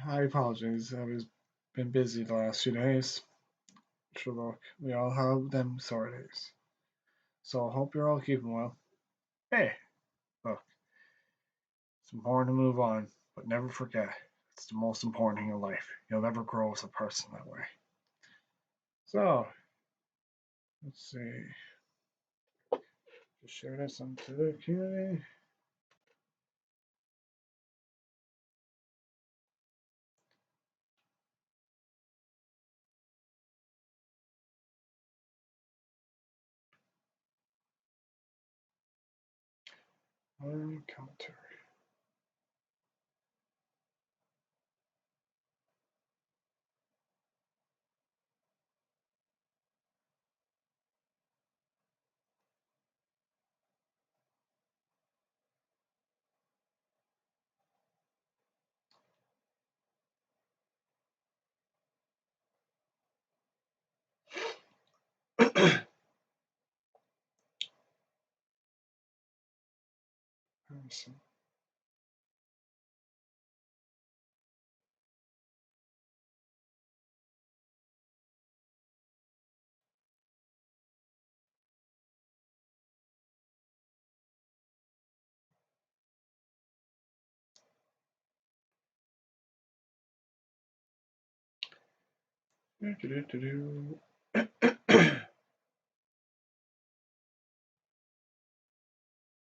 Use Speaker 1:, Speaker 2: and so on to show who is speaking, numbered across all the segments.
Speaker 1: I apologize. I've been busy the last few days. Sure, look, we all have them sore days. So I hope you're all keeping well. Hey, look, it's important to move on, but never forget, it's the most important thing in life. You'll never grow as a person that way. So, let's see. Just share this onto the community. Commentary.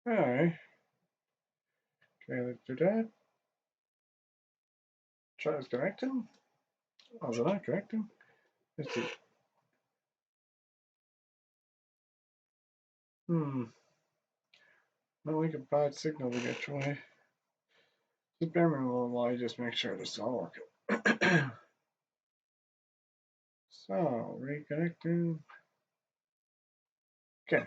Speaker 1: Alright. Okay, let's do that. Try to connect him. Oh, did I connect him? Let's see. Not like a bad signal to get through. Just bear with me a little while I just make sure this is all working. So, reconnecting. Okay.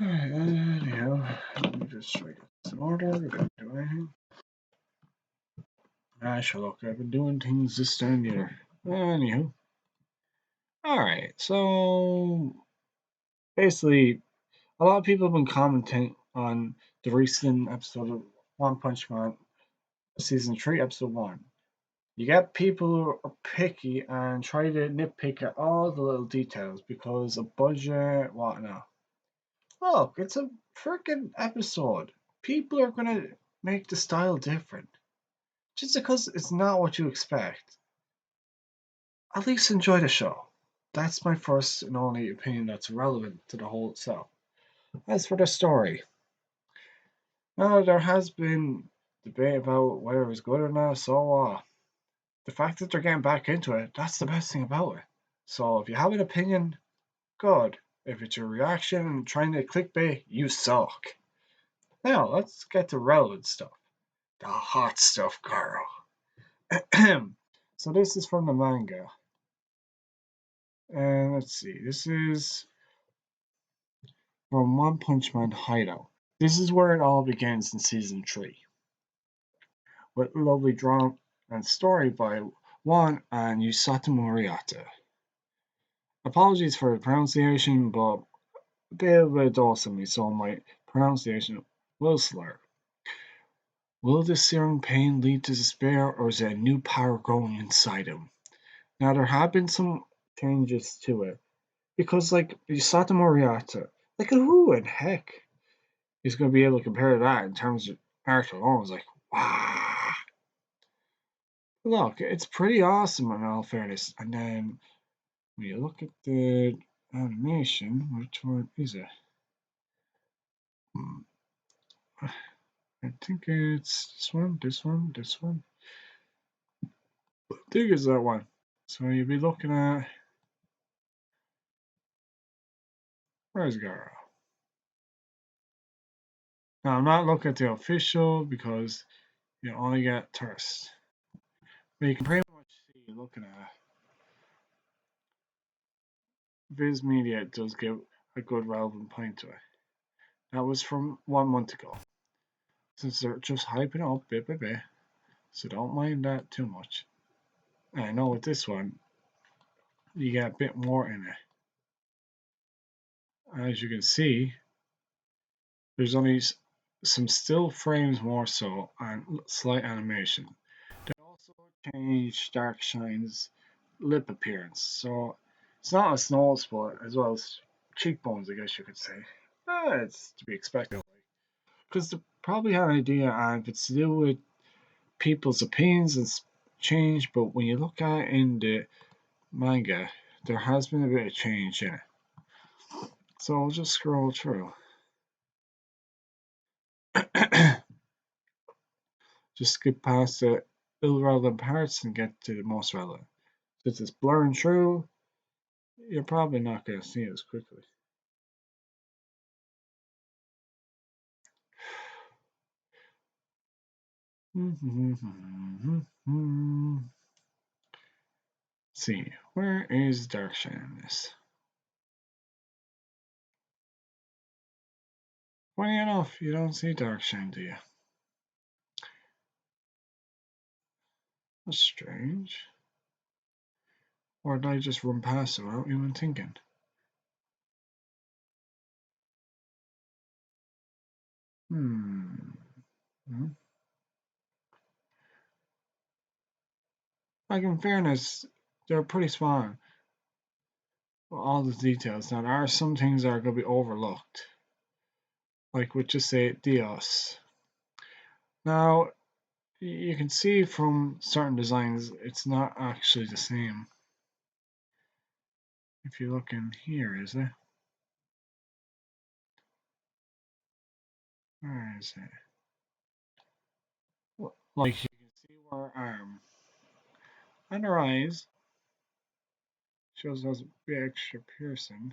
Speaker 1: Alright, anyhow, let me just try to get this in order. We don't do anything. Sure, look, I've been doing things this time here. Anywho. Alright, so basically, a lot of people have been commenting on the recent episode of One Punch Man, Season 3, Episode 1. You get people who are picky and try to nitpick at all the little details because of budget, whatnot. Look, it's a freaking episode. People are gonna make the style different. Just because it's not what you expect. At least enjoy the show. That's my first and only opinion that's relevant to the whole itself. As for the story, now there has been debate about whether it's good or not, so the fact that they're getting back into it, that's the best thing about it. So if you have an opinion, good. If it's your reaction and trying to clickbait, you suck. Now let's get to relevant stuff. The hot stuff, Carl. So this is from the manga. And let's see, this is from One Punch Man Hideout. This is where it all begins in season 3. With lovely drama and story by Juan and Yusata Murata. Apologies for the pronunciation, but a bit of a dulcet so my pronunciation will slur. Will this searing pain lead to despair, or is it a new power growing inside him? Now, there have been some changes to it, because, like, Yusata Moriata, like, who in heck is going to be able to compare to that in terms of art alone? It's like, wow. Look, it's pretty awesome in all fairness. And then, when you look at the animation, which one is it? I think it's this one. I think it's that one. So you'll be looking at, where's Gara? Now I'm not looking at the official because you only get tourists. But you can pretty much see looking at VIZ Media does give a good relevant point to it. That was from 1 month ago. Since they're just hyping up bit by bit, so don't mind that too much. And I know with this one, you get a bit more in it. As you can see, there's only some still frames more so, and slight animation. They also changed Darkshine's lip appearance, so it's not as noticeable as well as cheekbones, I guess you could say. It's to be expected, because they probably had an idea, and if it's to do with people's opinions, it's changed. But when you look at it in the manga, there has been a bit of change in it. So I'll just scroll through. Just skip past the irrelevant parts and get to the most relevant. Since it's blurring through, you're probably not going to see it as quickly. See, where is Darkshine in this? Funny enough, you don't see Darkshine, do you? That's strange. Or did I just run past it without even thinking? Hmm. Like, in fairness, they're pretty small. All the details. Now, there are some things that are going to be overlooked. Like, we just say Dios. Now, you can see from certain designs, it's not actually the same. If you look in here, is it? Where is it? Like, you can see where arm and her eyes shows us a bit extra piercing.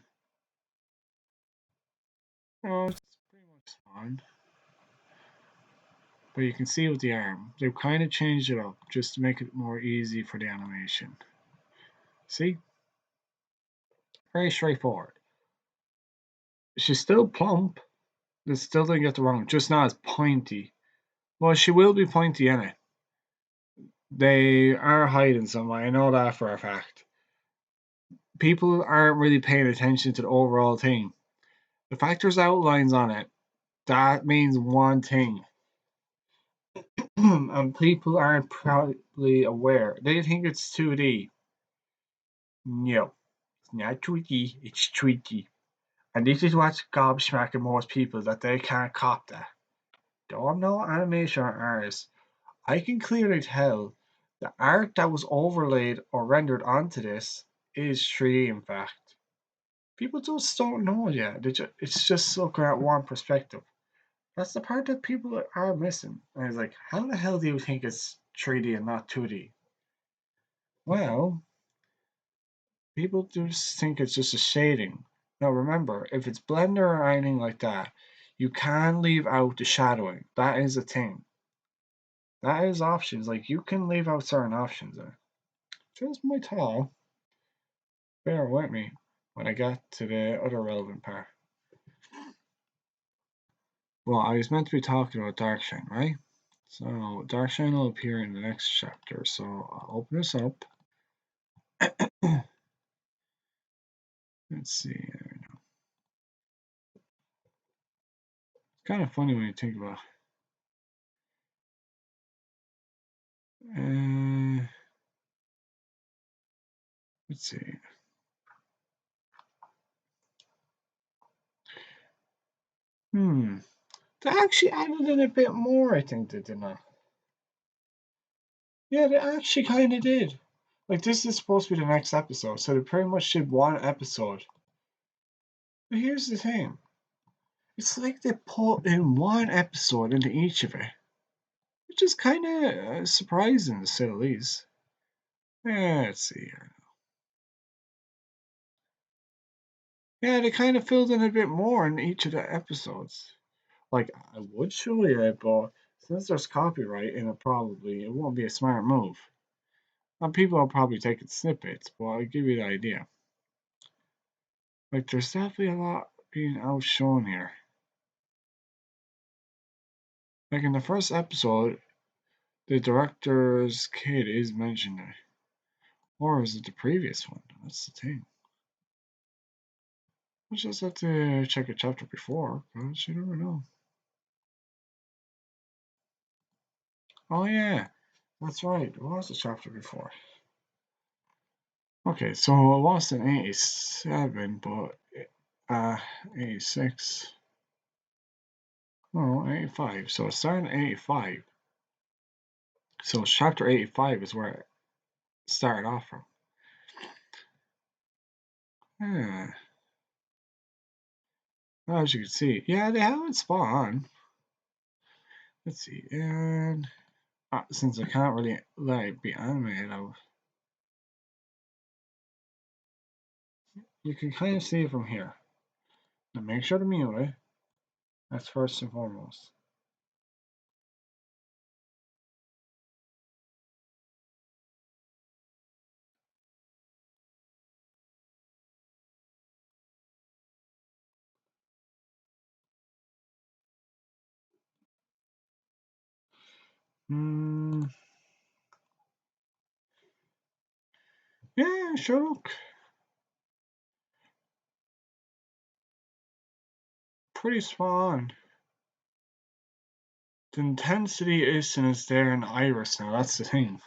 Speaker 1: Oh, it's pretty much fine. But you can see with the arm, they've kind of changed it up just to make it more easy for the animation. See? Very straightforward. She's still plump. They still didn't get the wrong, just not as pointy. Well, she will be pointy in it. They are hiding somewhere. I know that for a fact. People aren't really paying attention to the overall thing. The fact there's outlines on it, that means one thing. And people aren't probably aware. They think it's 2D. No, it's not 2D, it's 3D. And this is what's gobsmacking most people that they can't cop that. Though I'm no animation artist, I can clearly tell the art that was overlaid or rendered onto this is 3D in fact. People just don't know yet. It's just looking at one perspective. That's the part that people are missing. And it's like, how the hell do you think it's 3D and not 2D? Well, people just think it's just a shading. Now remember, if it's Blender or anything like that, you can leave out the shadowing. That is a thing. That is options. Like you can leave out certain options there. Just my thought. Bear with me when I get to the other relevant part. Well, I was meant to be talking about Darkshine, right? So Darkshine will appear in the next chapter. So I'll open this up. Let's see. It's kind of funny when you think about it. Let's see. Hmm. They actually added in a bit more, I think, they did not. Yeah, they actually kind of did. Like, this is supposed to be the next episode, so they pretty much did one episode. But here's the thing it's like they put in one episode into each of it, which is kind of surprising to say the least. Let's see here. Yeah, they kind of filled in a bit more in each of the episodes. Like, I would show you, but since there's copyright in it, probably it won't be a smart move. Now, people will probably take it snippets, but I'll give you the idea. Like, there's definitely a lot being outshone here. Like, in the first episode, the director's kid is mentioned there. Or is it the previous one? That's the thing. We'll just have to check a chapter before, because you never know. Oh yeah, that's right. It was a chapter before. Okay, so it was in 87, but 86. No, 85. So it started in 85. So chapter 85 is where it started off from. Yeah, as you can see. Yeah, they haven't spawned. Let's see. And since I can't really let it be animated, you can kind of see it from here. Now make sure to mute it. That's first and foremost. Hmm. Yeah, sure. Look, pretty spot on. The intensity isn't as there in Iris now. That's the thing.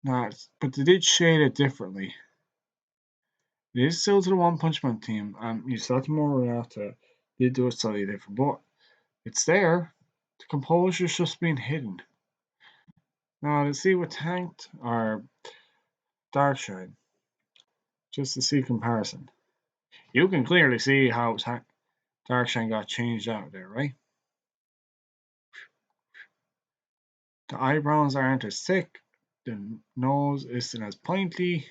Speaker 1: But they did shade it differently. It is still to the One Punch Man team. Yusata Murata did do it slightly different, but it's there. The composure's just being hidden. Now, to see what tanked or Darkshine, just to see comparison. You can clearly see how Darkshine got changed out there, right? The eyebrows aren't as thick, the nose isn't as pointy,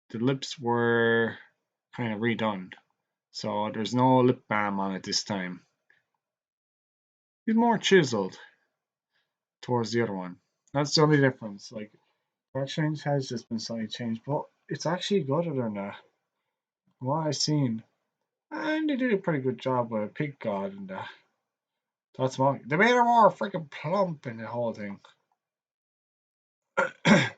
Speaker 1: the lips were kind of redone. So there's no lip balm on it this time. He's more chiseled towards the other one. That's the only difference. Like Darkshine's has just been slightly changed, but it's actually good than what I've seen. And they did a pretty good job with Pig God and that's why they made her more freaking plump in the whole thing. And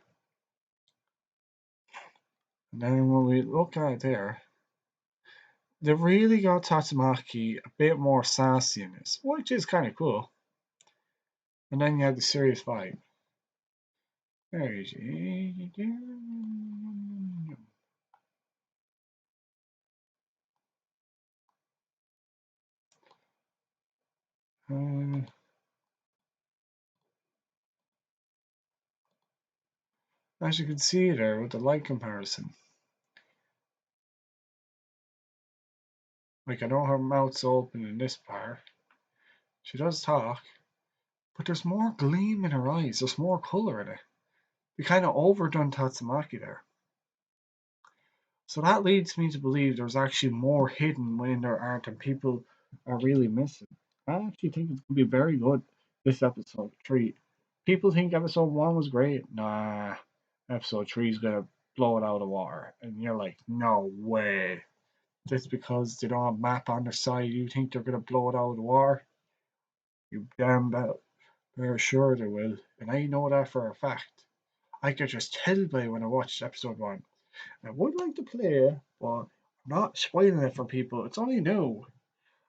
Speaker 1: then when we look at it there, they really got Tatsumaki a bit more sassy in this, which is kind of cool. And then you have the serious vibe. There you go. As you can see there with the light comparison. Like I know her mouth's open in this part. She does talk, but there's more gleam in her eyes. There's more colour in it. They kind of overdone Tatsumaki there. So that leads me to believe there's actually more hidden in their art and people are really missing. I actually think it's going to be very good, this episode 3. People think episode 1 was great. Nah, episode 3 is going to blow it out of the water. And you're like, no way. Just because they don't have a map on their side, you think they're going to blow it out of the water? You damn bet. They're sure they will. And I know that for a fact. I could just tell by when I watched episode 1. I would like to play it, but I'm not spoiling it for people. It's only new.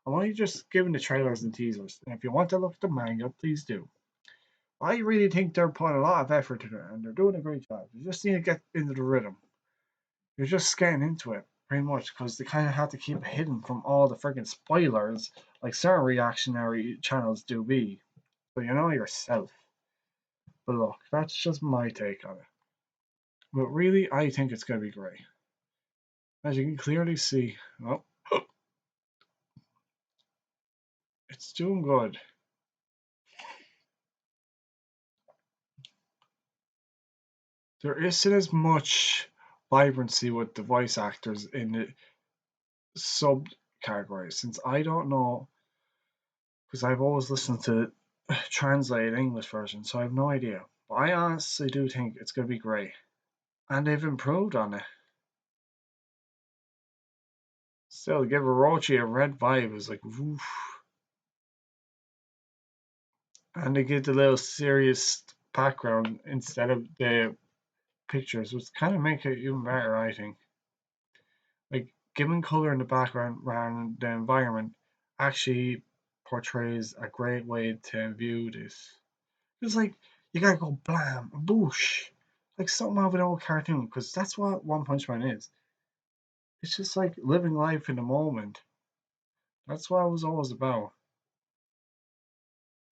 Speaker 1: I'm only just giving the trailers and teasers. And if you want to look at the manga, please do. I really think they're putting a lot of effort into it, and they're doing a great job. You just need to get into the rhythm. You're just getting into it, pretty much, because they kind of have to keep it hidden from all the freaking spoilers, like certain reactionary channels do be. So you know yourself. But look, that's just my take on it. But really, I think it's going to be great. As you can clearly see, oh, it's doing good. There isn't as much vibrancy with the voice actors in the sub categories, since I don't know, because I've always listened to translated English version, so I have no idea. But I honestly do think it's going to be great. And they've improved on it. Still, give Orochi a red vibe is like, woof. And they give the little serious background instead of the pictures, which kind of make it even better, I think. Like, giving color in the background rather than the environment actually portrays a great way to view this. It's like you gotta go blam, boosh, like something out of an old cartoon, because that's what One Punch Man is. It's just like living life in the moment. That's what it was always about.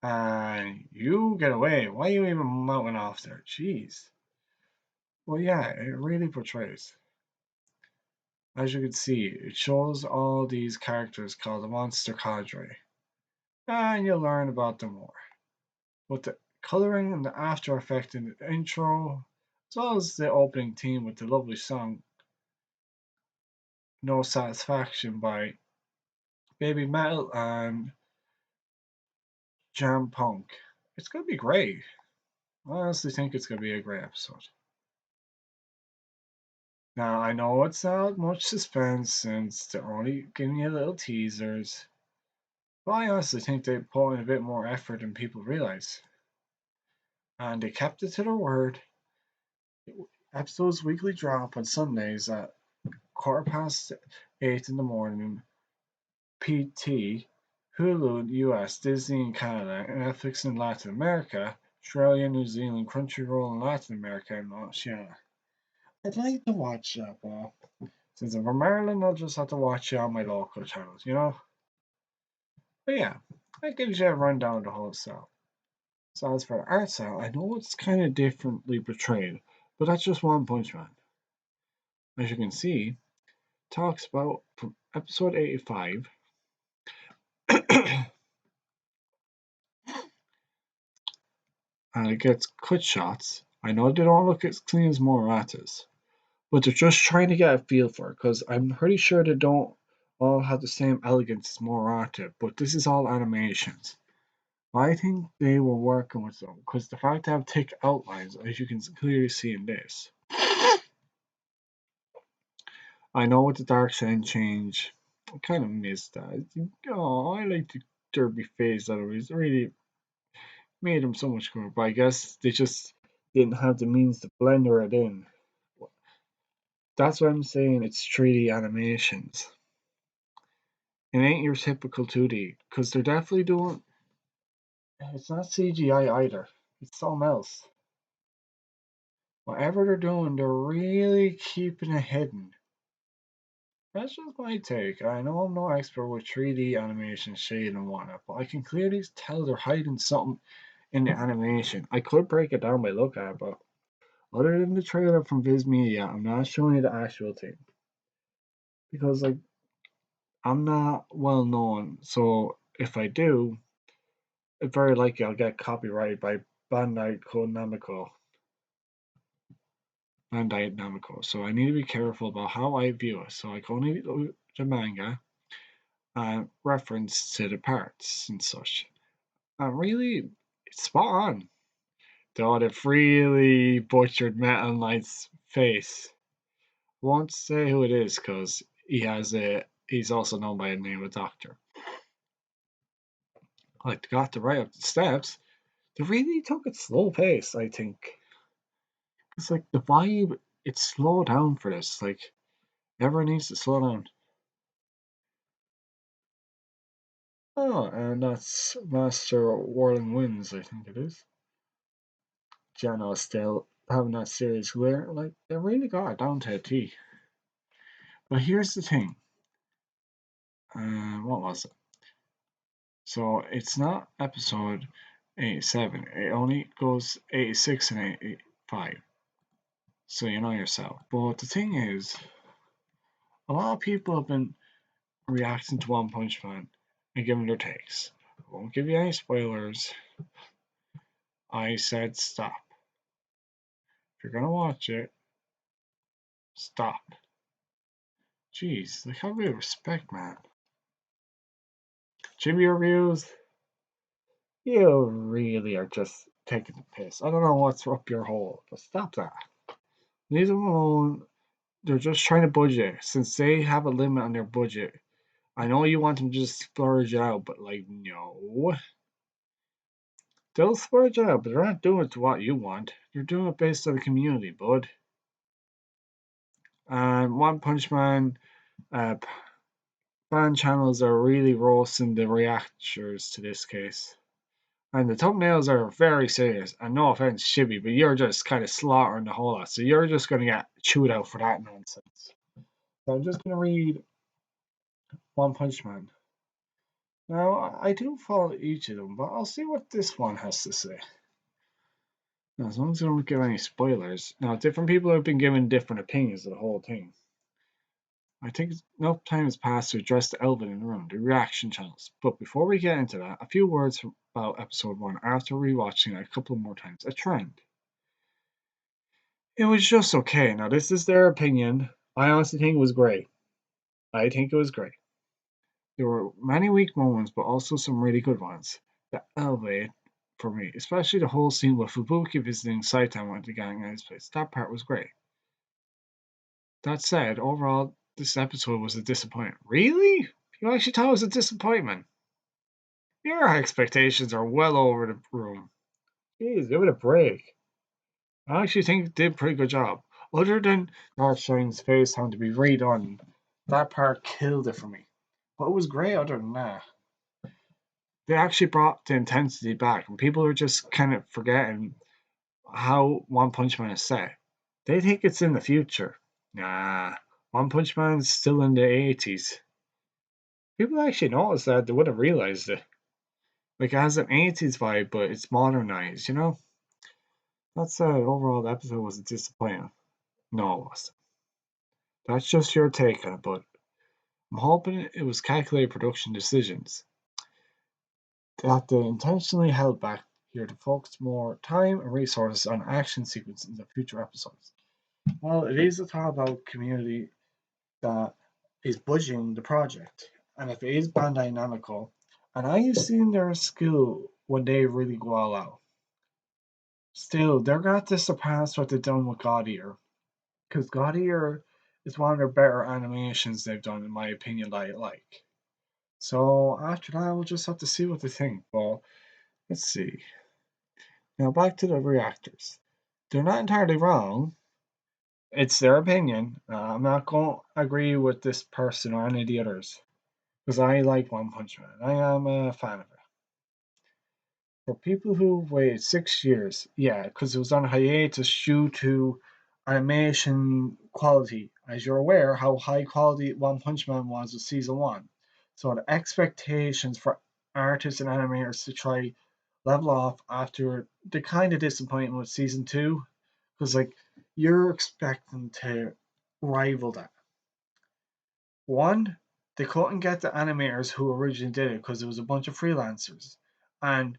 Speaker 1: And you get away. Why are you even mounting off there? Jeez. Well, yeah, it really portrays. As you can see, it shows all these characters called the Monster Cadre, and you'll learn about them more. With the coloring and the after effect in the intro, as well as the opening theme with the lovely song No Satisfaction by Baby Metal and Jam Punk. It's gonna be great. I honestly think it's gonna be a great episode. Now I know it's not much suspense since they're only giving you little teasers, but I honestly think they put in a bit more effort than people realize. And they kept it to their word. Episodes weekly drop on Sundays at 8:15 in the morning PT, Hulu in the US, Disney in Canada, Netflix in Latin America, Australia, New Zealand, Crunchyroll in Latin America, and Oceania. I'd like to watch that, but since I'm from Maryland, I'll just have to watch it on my local channels, you know? But yeah, that gives you a rundown of the whole style. So as for the art style, I know it's kind of differently portrayed, but that's just One Punch Man. As you can see, talks about from episode 85 and it gets cut shots. I know they don't look as clean as Morata's, but they're just trying to get a feel for it because I'm pretty sure they don't all have the same elegance as Morata, but this is all animations. I think they were working with them because the fact they have thick outlines, as you can clearly see in this. I know with the dark side change, I kind of missed that. Oh, I like the derby face that it was really made him so much cooler, but I guess they just didn't have the means to blender it in. That's what I'm saying. It's 3D animations. It ain't your typical 2D because they're definitely doing. It's not CGI either. It's something else. Whatever they're doing, they're really keeping it hidden. That's just my take. I know I'm no expert with 3D animation, shade, and whatnot, but I can clearly tell they're hiding something in the animation. I could break it down by look at it, but other than the trailer from VIZ Media, I'm not showing you the actual thing because, like, I'm not well known. So if I do, it's very likely I'll get copyrighted by Nameco. Bandai Nameco. So I need to be careful about how I view it. So I can only do the manga and reference to the parts and such. And really, it's spot on. Though they've really butchered Metal Knight's face. Won't say who it is because he's also known by the name of Doctor. Like they got to right up the steps. They really took it slow pace, I think. It's like the vibe, it's slowed down for this. Like everyone needs to slow down. Oh, and that's Master Whirling Winds, I think it is. Jano still having that series where like they really got it down to a T. But here's the thing. What was it? So it's not episode 87. It only goes 86 and 85. So you know yourself. But the thing is, a lot of people have been reacting to One Punch Man and giving their takes. I won't give you any spoilers. I said stop. If you're gonna watch it, stop. Jeez, like have a bit of respect, man. Chibi reviews, you really are just taking the piss. I don't know what's up your hole, but stop that. Leave them alone. They're just trying to budget. Since they have a limit on their budget, I know you want them to just splurge out, but like, no. They'll splurge it out, but they're not doing it to what you want. They're doing it based on the community, bud. And One Punch Man, uh, fan channels are really roasting the reactors to this case. And the thumbnails are very serious. And no offense, Shibby, but you're just kind of slaughtering the whole lot. So you're just going to get chewed out for that nonsense. So I'm just going to read One Punch Man. Now, I do follow each of them, but I'll see what this one has to say. Now, as long as I don't give any spoilers. Now, different people have been given different opinions of the whole thing. I think enough time has passed to address the elephant in the room, the reaction channels. But before we get into that, a few words about episode 1 after rewatching it a couple more times. A trend. It was just okay. Now, this is their opinion. I honestly think it was great. I think it was great. There were many weak moments, but also some really good ones that elevated for me, especially the whole scene with Fubuki visiting Saitama at the gang at his place. That part was great. That said, overall, this episode was a disappointment. Really? You actually thought it was a disappointment? Your expectations are well over the room. Jeez, give it a break. I actually think it did a pretty good job. Other than Darkshine's face having to be redone, that part killed it for me. But it was great other than that. They actually brought the intensity back, and people are just kind of forgetting how One Punch Man is set. They think it's in the future. Nah, One Punch Man's still in the 80s. People actually noticed that, they would have realized it. Like, it has an 80s vibe, but it's modernized, you know? That said, overall, the episode was disappointing. No, it wasn't. That's just your take on it, but I'm hoping it was calculated production decisions that they intentionally held back here to focus more time and resources on action sequences in the future episodes. Well, it is a talk about community that is budgeting the project, and if it is Bandai Nameco, and I have seen their skill when they really go all out. Still, they're going to surpass what they've done with God Eater, because God Eater is one of their better animations they've done, in my opinion, that I like. So after that, we'll just have to see what they think. But let's see. Now back to the reactors. They're not entirely wrong. It's their opinion. I'm not going to agree with this person or any of the others because I like One Punch Man. I am a fan of it. For people who waited 6 years, yeah, because it was on hiatus due to animation quality. As you're aware, how high quality One Punch Man was with season one. So the expectations for artists and animators to try level off after the kind of disappointment with season two, because like you're expecting to rival that. One, they couldn't get the animators who originally did it because it was a bunch of freelancers, and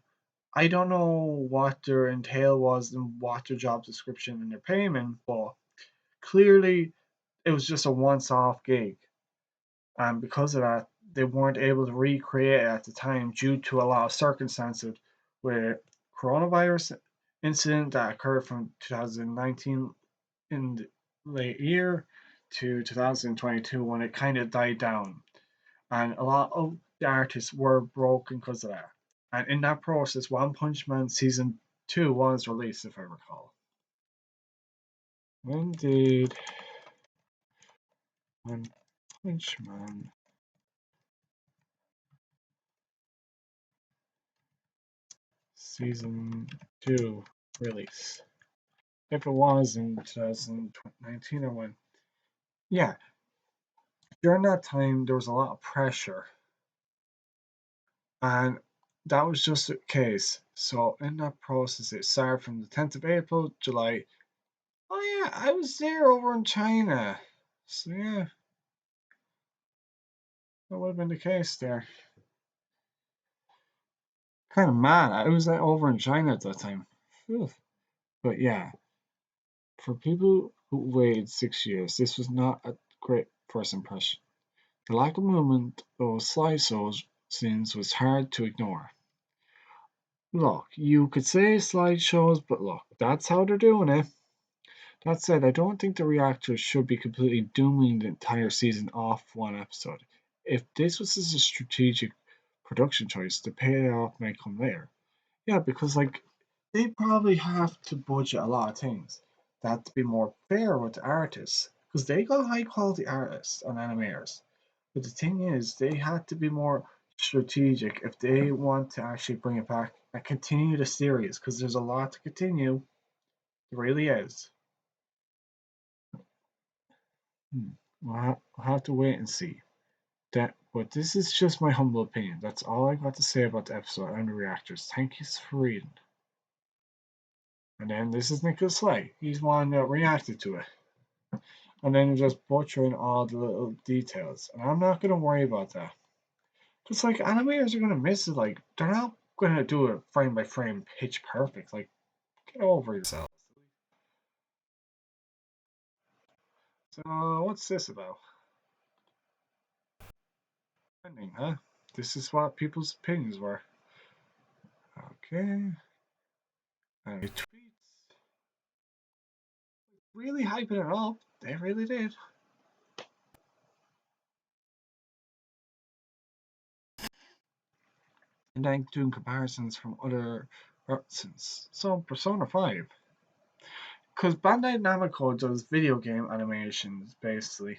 Speaker 1: I don't know what their entail was and what their job description and their payment, but clearly it was just a once-off gig, and because of that, they weren't able to recreate it at the time due to a lot of circumstances with coronavirus incident that occurred from 2019 in the late year to 2022 when it kind of died down, and a lot of the artists were broken because of that. And in that process, One Punch Man season two was released, if I recall. When did One Punch Man season two release? If it was in 2019 or when? Yeah, during that time there was a lot of pressure, and that was just the case. So in that process, it started from the 10th of April, July. Oh yeah, I was there over in China. So yeah, that would have been the case there. Kind of mad. I was over in China at that time. Phew. But yeah, for people who waited 6 years, this was not a great first impression. The lack of movement of slideshows scenes was hard to ignore. Look, you could say slideshows, but look, that's how they're doing it. That said, I don't think the reactors should be completely dooming the entire season off one episode. If this was just a strategic production choice, the payoff may come later. Yeah, because like they probably have to budget a lot of things. They have to be more fair with the artists because they got high quality artists and animators. But the thing is, they had to be more strategic if they want to actually bring it back and continue the series, because there's a lot to continue. There really is. We'll have to wait and see. But this is just my humble opinion. That's all I got to say about the episode and the reactors. Thank you for reading. And then this is Nicholas Slay. He's one that reacted to it. And then just butchering all the little details. And I'm not gonna worry about that. Because like animators are gonna miss it. Like they're not gonna do it frame by frame pitch perfect. Like get over yourself. So what's this about? Ending, huh? This is what people's opinions were. Okay. And tweets. Really hyping it up. They really did. And then doing comparisons from other since so Persona 5. Because Bandai Nameco does video game animations, basically.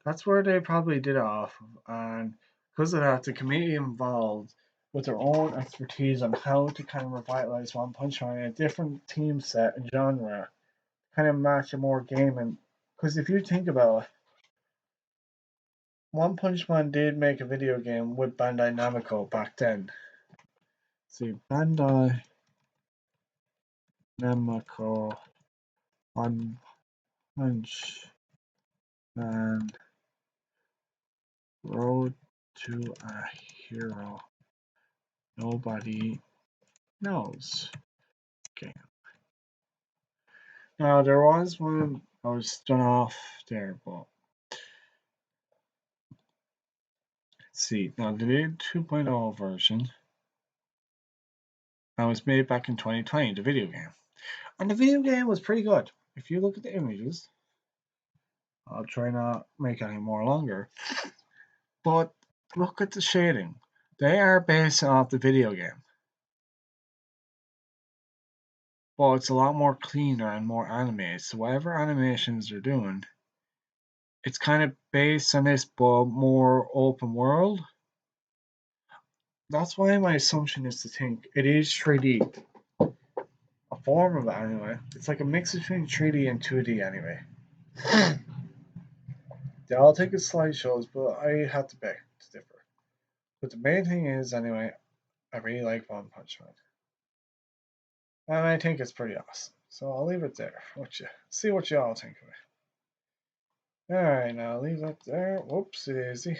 Speaker 1: That's where they probably did it off of, and because of that, the committee involved with their own expertise on how to kind of revitalize One Punch Man in a different team set and genre, kind of match a more gaming. Because if you think about it, One Punch Man did make a video game with Bandai Namco back then. See, Bandai Nameco One Punch Man Road to a Hero. Nobody knows. Okay. Now there was one I was done off there, but let's see. Now the new 2.0 version that was made back in 2020, the video game. And the video game was pretty good. If you look at the images, I'll try not make any more longer. But look at the shading. They are based off the video game. But it's a lot more cleaner and more animated. So whatever animations they're doing, it's kind of based on this but more open world. That's why my assumption is to think it is 3D. A form of it anyway. It's like a mix between 3D and 2D anyway. They all take as slideshows, but I have to beg to differ. But the main thing is, anyway, I really like One Punch Man. And I think it's pretty awesome. So I'll leave it there. See what you all think of it. Alright, now I'll leave that there. Whoops, daisy.